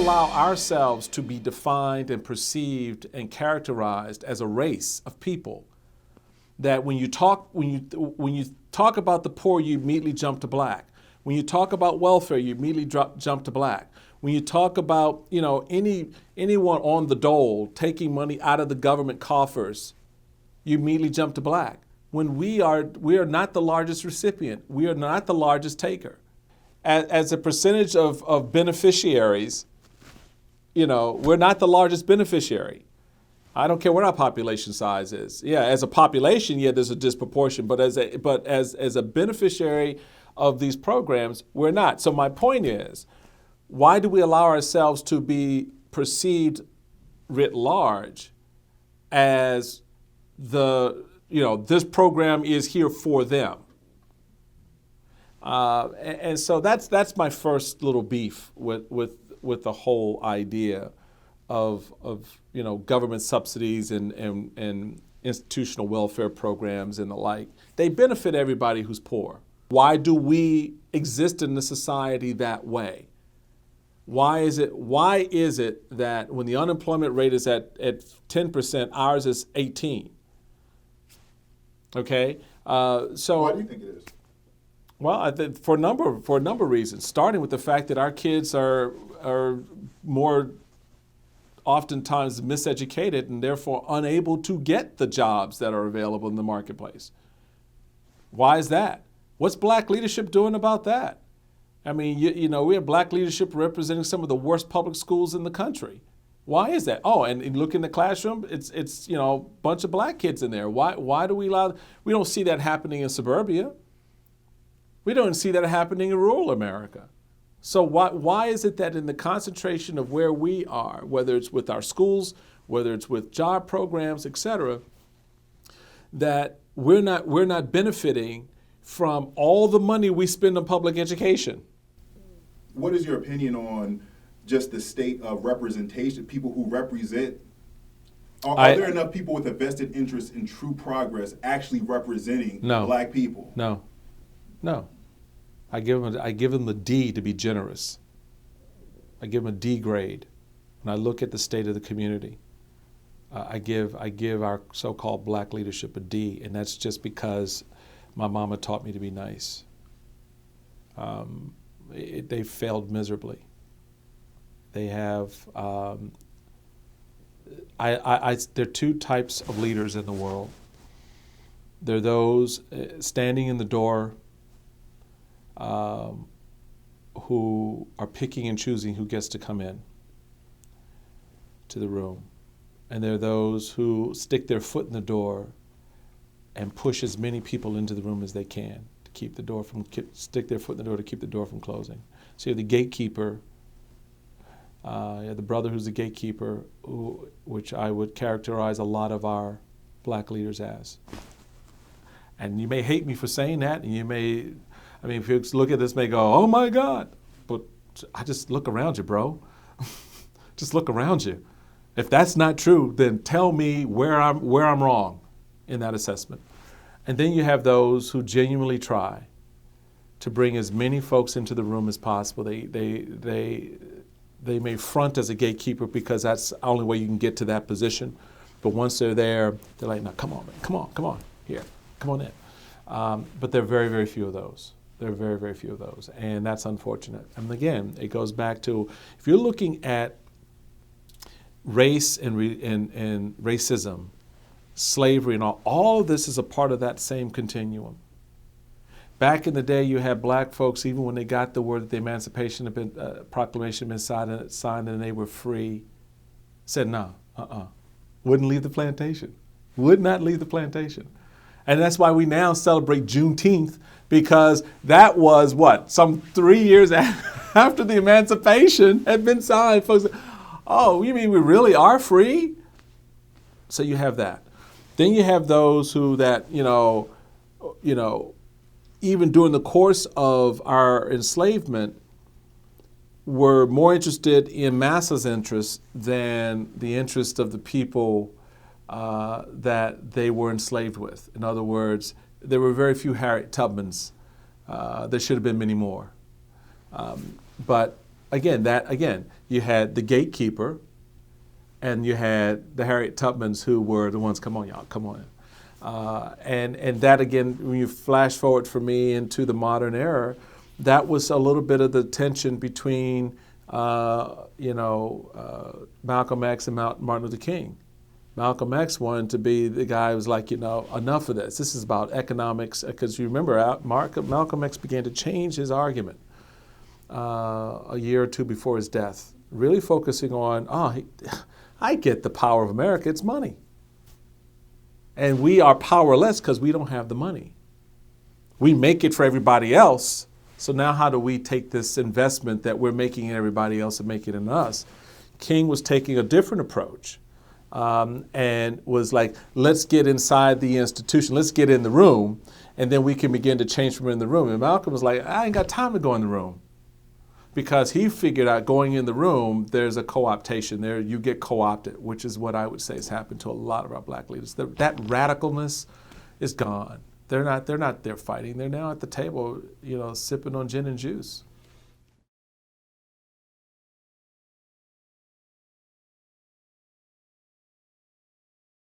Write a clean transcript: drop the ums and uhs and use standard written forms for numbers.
allow ourselves to be defined and perceived and characterized as a race of people that when you talk about the poor, you immediately jump to black. When you talk about welfare, you immediately jump to black. When you talk about anyone on the dole taking money out of the government coffers, you immediately jump to black. When we are not the largest recipient, we are not the largest taker. As a percentage of beneficiaries, we're not the largest beneficiary. I don't care what our population size is. Yeah, as a population, yeah, there's a disproportion, but as a beneficiary of these programs, we're not. So my point is, why do we allow ourselves to be perceived writ large as this program is here for them? And so that's my first little beef with the whole idea of government subsidies and institutional welfare programs and the like. They benefit everybody who's poor. Why do we exist in a society that way? Why is it that when the unemployment rate is at 10%, ours is 18%? Okay, so why do you think it is? Well, I think for a number of reasons, starting with the fact that our kids are more oftentimes miseducated and therefore unable to get the jobs that are available in the marketplace. Why is that? What's black leadership doing about that? I mean, we have black leadership representing some of the worst public schools in the country. Why is that? Oh, and look in the classroom, it's a bunch of black kids in there. Why do we allow? We don't see that happening in suburbia. We don't see that happening in rural America. So why is it that in the concentration of where we are, whether it's with our schools, whether it's with job programs, et cetera, that we're not benefiting from all the money we spend on public education? What is your opinion on just the state of representation, people who represent? Are there enough people with a vested interest in true progress actually representing black people? No. I give them a D to be generous. I give them a D grade. When I look at the state of the community, I give our so-called black leadership a D, and that's just because my mama taught me to be nice. They failed miserably. They have. There are two types of leaders in the world. There are those standing in the door who are picking and choosing who gets to come in to the room. And there are those who stick their foot in the door and push as many people into the room as they can to keep the door from, stick their foot in the door to keep the door from closing. So you have the gatekeeper, you have the brother who's the gatekeeper, which I would characterize a lot of our black leaders as. And you may hate me for saying that, and you may, if you look at this, may go, oh my God, but I just look around you, bro. Just look around you. If that's not true, then tell me where I'm wrong in that assessment. And then you have those who genuinely try to bring as many folks into the room as possible. They may front as a gatekeeper because that's the only way you can get to that position. But once they're there, they're like, no, come on, man, come on, here, come on in. But there are very, very few of those. There are very, very few of those, and that's unfortunate. And again, it goes back to, if you're looking at race and racism, slavery and all of this is a part of that same continuum. Back in the day, you had black folks, even when they got the word that the Emancipation Proclamation had been signed and they were free, said no, wouldn't leave the plantation, would not leave the plantation. And that's why we now celebrate Juneteenth, because that was some 3 years after the Emancipation had been signed. Folks said, oh, you mean we really are free? So you have that. Then you have those who even during the course of our enslavement, were more interested in masses' interests than the interest of the people that they were enslaved with. In other words, there were very few Harriet Tubmans. There should have been many more. But you had the gatekeeper, and you had the Harriet Tubmans, who were the ones, come on, y'all, come on. And that, again, when you flash forward for me into the modern era, that was a little bit of the tension between, Malcolm X and Martin Luther King. Malcolm X wanted to be the guy who was like, enough of this. This is about economics, because you remember, Malcolm X began to change his argument a year or two before his death, really focusing on, I get the power of America, it's money. And we are powerless because we don't have the money. We make it for everybody else. So now how do we take this investment that we're making in everybody else and make it in us? King was taking a different approach and was like, let's get inside the institution, let's get in the room, and then we can begin to change from in the room. And Malcolm was like, I ain't got time to go in the room. Because he figured out going in the room, there's a co-optation there. You get co-opted, which is what I would say has happened to a lot of our black leaders. That radicalness is gone. They're not there fighting. They're now at the table, sipping on gin and juice.